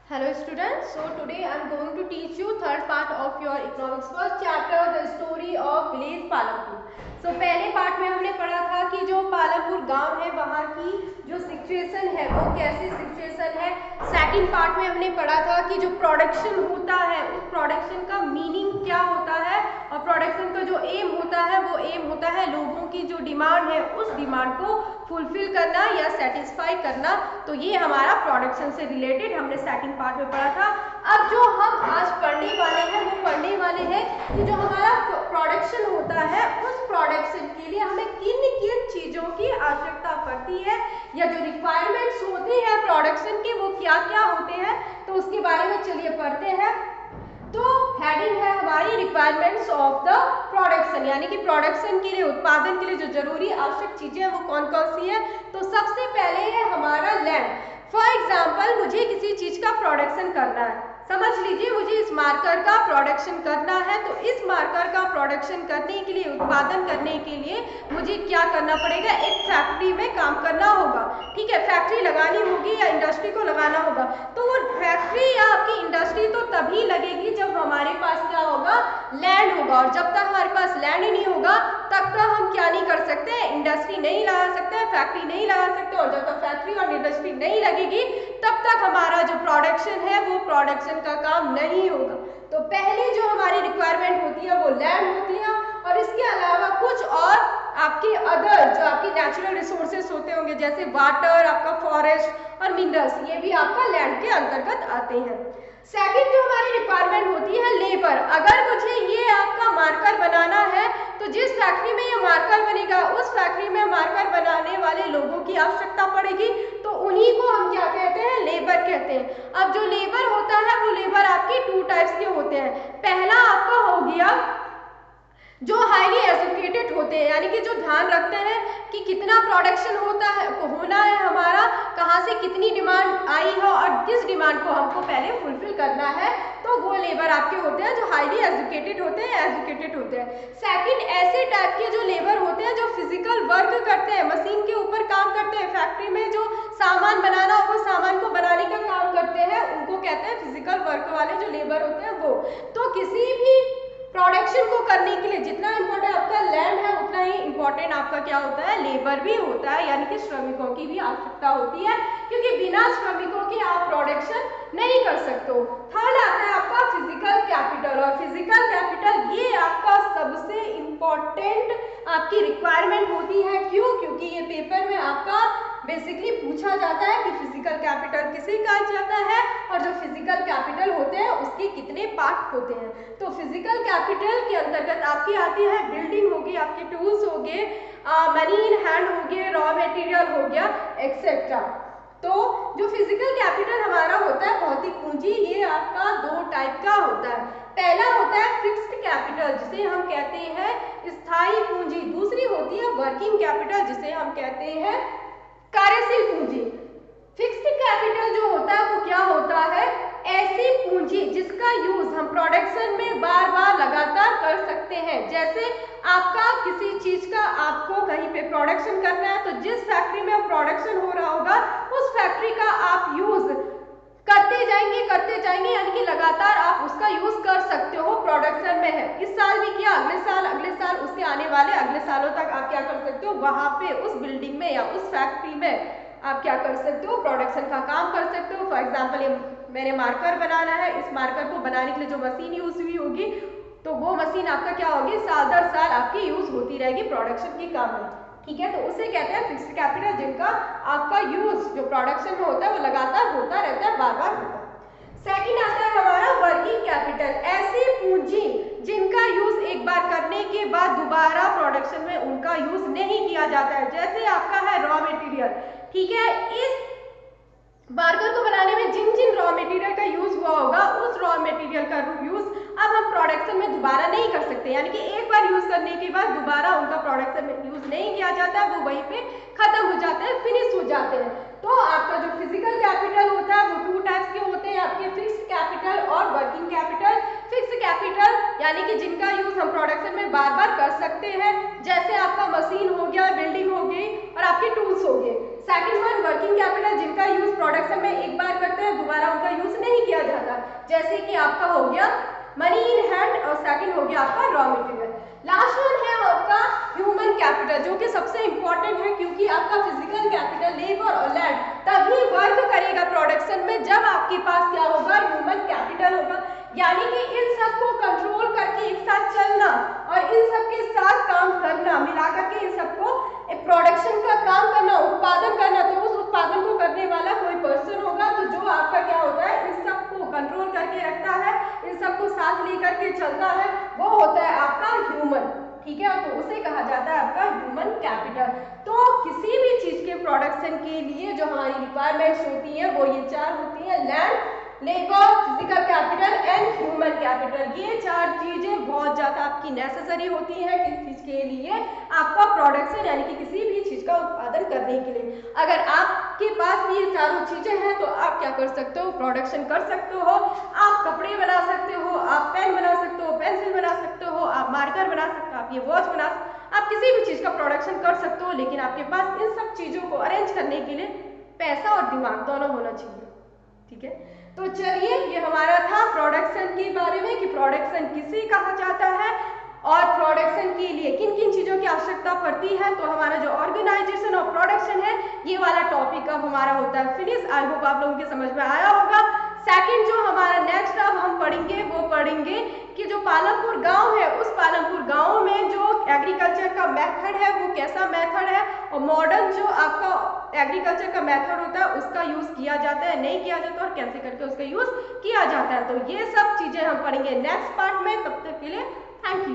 Hello students, so today I am going to teach you third part of your economics first chapter, the story of village Palampur. So पहले part में हमने पढ़ा था कि जो पालमपुर गांव है वहाँ की जो सिचुएशन है वो कैसी सिचुएशन है। सेकंड पार्ट में हमने पढ़ा था कि जो प्रोडक्शन होता है उस प्रोडक्शन का मीनिंग क्या होता है और प्रोडक्शन का जो एम होता है वो एम होता है लोगों की जो डिमांड है उस डिमांड को फुलफिल करना या सेटिस्फाई करना। तो ये हमारा प्रोडक्शन से रिलेटेड हमने सेकंड पार्ट में पढ़ा था। अब जो हम आज पढ़ने वाले हैं वो पढ़ने वाले हैं कि जो हमारा प्रोडक्शन होता है उस प्रोडक्शन के लिए हमें किन किन चीज़ों की आवश्यकता पड़ती है या जो रिक्वायरमेंट्स होती है प्रोडक्शन के वो क्या क्या होते हैं, तो उसके बारे में चलिए पढ़ते हैं। तो हेडिंग है हमारी रिक्वायरमेंट्स ऑफ द प्रोडक्शन, यानी कि प्रोडक्शन के लिए उत्पादन के लिए जो जरूरी आवश्यक चीजें हैं वो कौन कौन सी है। तो सबसे पहले है हमारा लैंड। फॉर एग्जाम्पल मुझे किसी चीज का प्रोडक्शन करना है, समझ लीजिए मुझे इस मार्कर का प्रोडक्शन करना है। तो इस मार्कर का प्रोडक्शन करने के लिए उत्पादन करने के लिए मुझे क्या करना पड़ेगा, एक फैक्ट्री में काम करना होगा। ठीक है, फैक्ट्री लगानी होगी या इंडस्ट्री को लगाना होगा। तो वो फैक्ट्री या आपकी इंडस्ट्री तो तभी लगेगी जब हमारे पास क्या होगा, लैंड होगा। और जब तक हमारे पास लैंड ही नहीं होगा तब तक हम क्या नहीं कर सकते, इंडस्ट्री नहीं लगा सकते, फैक्ट्री नहीं लगा सकते। और जब तक फैक्ट्री और इंडस्ट्री नहीं लगेगी तब तक हमारा जो प्रोडक्शन है वो प्रोडक्शन का काम नहीं होगा। तो पहली जो हमारी रिक्वायरमेंट होती है वो लैंड होती है। और इसके अलावा कुछ और आपके अदर जो आपकी नेचुरल रिसोर्सेस होते होंगे जैसे वाटर, आपका फॉरेस्ट और मिनरल्स, ये भी आपका लैंड के अंतर्गत आते हैं। सेकंड जो हमारी रिक्वायरमेंट होती है लेबर। अगर मुझे ये आपका मार्कर बनाना है तो जिस फैक्ट्री में ये मार्कर बनेगा उस फैक्ट्री में मार्कर बनाने वाले लोगों की आवश्यकता पड़ेगी। तो उन्हीं को हम क्या कहते हैं, लेबर कहते हैं। अब जो लेबर होता है वो लेबर आपके टू टाइप्स के होते हैं। पहला आपका हो गया जो हाईली एजुकेटेड होते हैं, यानी कि जो ध्यान रखते हैं कि कितना प्रोडक्शन होता है होना है हमारा, कहाँ से कितनी डिमांड आई है और किस डिमांड को हमको पहले फुलफिल करना है। तो वो लेबर आपके होते हैं जो हाईली एजुकेटेड होते हैं, सेकंड ऐसे टाइप के जो लेबर होते हैं जो फिजिकल वर्क करते हैं, मशीन के ऊपर काम करते हैं, फैक्ट्री में जो सामान बनाना हो वो सामान को बनाने का काम करते हैं, उनको कहते हैं फिजिकल वर्क वाले जो लेबर होते हैं वो। तो किसी भी प्रोडक्शन को करने के लिए जितना इंपॉर्टेंट आपका लैंड है उतना ही इंपॉर्टेंट आपका क्या होता है, लेबर भी होता है, यानी कि श्रमिकों की भी आवश्यकता होती है, क्योंकि बिना श्रमिकों के आप प्रोडक्शन नहीं कर सकते हो। थर्ड आता है आपका फिजिकल कैपिटल। और फिजिकल कैपिटल ये आपका सबसे इंपॉर्टेंट आपकी रिक्वायरमेंट होती है। क्यों? क्योंकि ये पेपर में आपका बेसिकली पूछा जाता है कि फिजिकल कैपिटल किसे कहा जाता है और जो फिजिकल कैपिटल होते हैं उसके कितने पार्ट होते हैं। तो फिजिकल कैपिटल के अंतर्गत आपकी आती है बिल्डिंग होगी, आपके टूल्स हो गए, मनी इन हैंड हो गए, रॉ मटेरियल हो गया, एक्सेट्रा। तो जो फिजिकल कैपिटल हमारा होता है भौतिक पूंजी, ये आपका दो टाइप का होता है। पहला होता है फिक्स्ड कैपिटल जिसे हम कहते हैं स्थायी पूंजी, दूसरी होती है वर्किंग कैपिटल जिसे हम कहते हैं कार्यशील पूंजी। फिक्स्ड कैपिटल जो होता है वो क्या होता है, ऐसी पूंजी जिसका यूज हम प्रोडक्शन में बार बार लगातार कर सकते हैं। जैसे आपका किसी चीज का आपको कहीं पे प्रोडक्शन करना है तो जिस फैक्ट्री में प्रोडक्शन हो रहा होगा उस फैक्ट्री का आप यूज करते जाएंगे, यानी कि लगातार आप उसका यूज कर सकते हो। प्रोडक्शन में है, इस साल भी किया, अगले साल उसके आने वाले अगले सालों तक आप क्या कर सकते हो, वहां पे उस बिल्डिंग में या उस फैक्ट्री में आप क्या कर सकते हो, प्रोडक्शन का काम कर सकते हो। फॉर एग्जाम्पल ये मैंने मार्कर बनाना है, इस मार्कर को बनाने के लिए जो मशीन यूज हुई होगी तो वो मशीन आपका क्या होगी, साल दर साल आपकी यूज होती रहेगी प्रोडक्शन के काम में। ठीक है, तो उसे कहते हैं फिक्स्ड कैपिटल, जिनका आपका यूज जो प्रोडक्शन में होता है वो लगातार होता रहता है, बार बार होता है। सेकंड आता है हमारा वर्किंग कैपिटल, ऐसी पूंजी जिनका यूज एक बार करने के बाद दोबारा प्रोडक्शन में उनका यूज नहीं किया जाता है। जैसे आपका है रॉ मटेरियल, ठीक है, इस मार्कर को बनाने में जिन जिन रॉ मटेरियल का यूज हुआ होगा उस रॉ मटेरियल का यूज अब हम प्रोडक्शन में दोबारा नहीं कर सकते, यानी कि एक बार यूज करने के बाद दोबारा उनका प्रोडक्शन में यूज नहीं किया जाता, वो वहीं पे खत्म हो जाते हैं, फिनिश हो जाते हैं। तो आपका जो फिजिकल कैपिटल होता है वो टू टाइप्स के होते हैं, आपके फिक्स्ड कैपिटल और वर्किंग कैपिटल। फिक्स्ड कैपिटल यानी कि जिनका यूज हम प्रोडक्शन में बार बार कर सकते हैं, जैसे आपका मशीन हो गया, बिल्डिंग हो गई और आपके टूल्स हो गए। सेकंड वन वर्किंग कैपिटल, जिनका यूज प्रोडक्शन में एक बार करते हैं, दोबारा उनका यूज नहीं कैपिटल, जैसे कि आपका हो गया मनी इन हैंड और सेकंड हो गया आपका रॉ मटेरियल। लास्ट वन है आपका ह्यूमन कैपिटल, जो कि सबसे इंपॉर्टेंट है, क्योंकि आपका फिजिकल कैपिटल लेबर और लैंड तभी वर्क करेगा प्रोडक्शन में जब आपके पास क्या होगा, ह्यूमन कैपिटल होगा। यानी कि इन सबको कंट्रोल करके एक साथ चलना और इन सब के साथ काम करना, मिला करके इन सबको प्रोडक्शन का काम करना, उत्पादन करना, तो उस उत्पादन को करने वाला कोई पर्सन होगा, तो जो आपका क्या होता है, इन सबको कंट्रोल करके रखता है, इन सबको साथ लेकर के चलता है, वो होता है आपका ह्यूमन। ठीक है, तो उसे कहा जाता है आपका ह्यूमन कैपिटल। तो किसी भी चीज के प्रोडक्शन के लिए जो हमारी रिक्वायरमेंट्स होती हैं वो ये चार होती हैं, land, labour, physical capital and human capital. ये चार चीजें बहुत ज्यादा आपकी नेसेसरी होती हैं किस चीज के लिए, आपका प्रोडक्शन यानी कि किसी भी चीज का उत्पादन करने के लिए। अगर आपके पास भी ये चारों चीजें हैं तो आप क्या कर सकते हो, प्रोडक्शन कर सकते हो, आप कपड़े बना सकते हो, आप पेन बना सकते हो, पेंसिल बना सकते हो, आप मार्कर बना सकते हो, आप ये वॉच बना सकते हो, आप किसी भी चीज का प्रोडक्शन कर सकते हो, लेकिन आपके पास इन सब चीजों को अरेंज करने के लिए पैसा और दिमाग दोनों होना चाहिए। ठीक है, तो चलिए ये हमारा था प्रोडक्शन के बारे में कि प्रोडक्शन किसे कहा जाता है और प्रोडक्शन के लिए किन किन चीजों की आवश्यकता पड़ती है। तो हमारा जो ऑर्गेनाइजेशन ऑफ प्रोडक्शन है ये वाला टॉपिक अब हमारा होता है फिनिश। आई होप आप लोगों के समझ में आया होगा। सेकंड जो हमारा नेक्स्ट अब हम पढ़ेंगे वो पढ़ेंगे कि जो पालमपुर गांव है उस पालमपुर गांव में जो एग्रीकल्चर का मेथड है वो कैसा मेथड है और मॉडर्न जो आपका एग्रीकल्चर का मेथड होता है उसका यूज किया जाता है, नहीं किया जाता और कैसे करके उसका यूज किया जाता है। तो ये सब चीजें हम पढ़ेंगे नेक्स्ट पार्ट में। तब तक के लिए थैंक यू।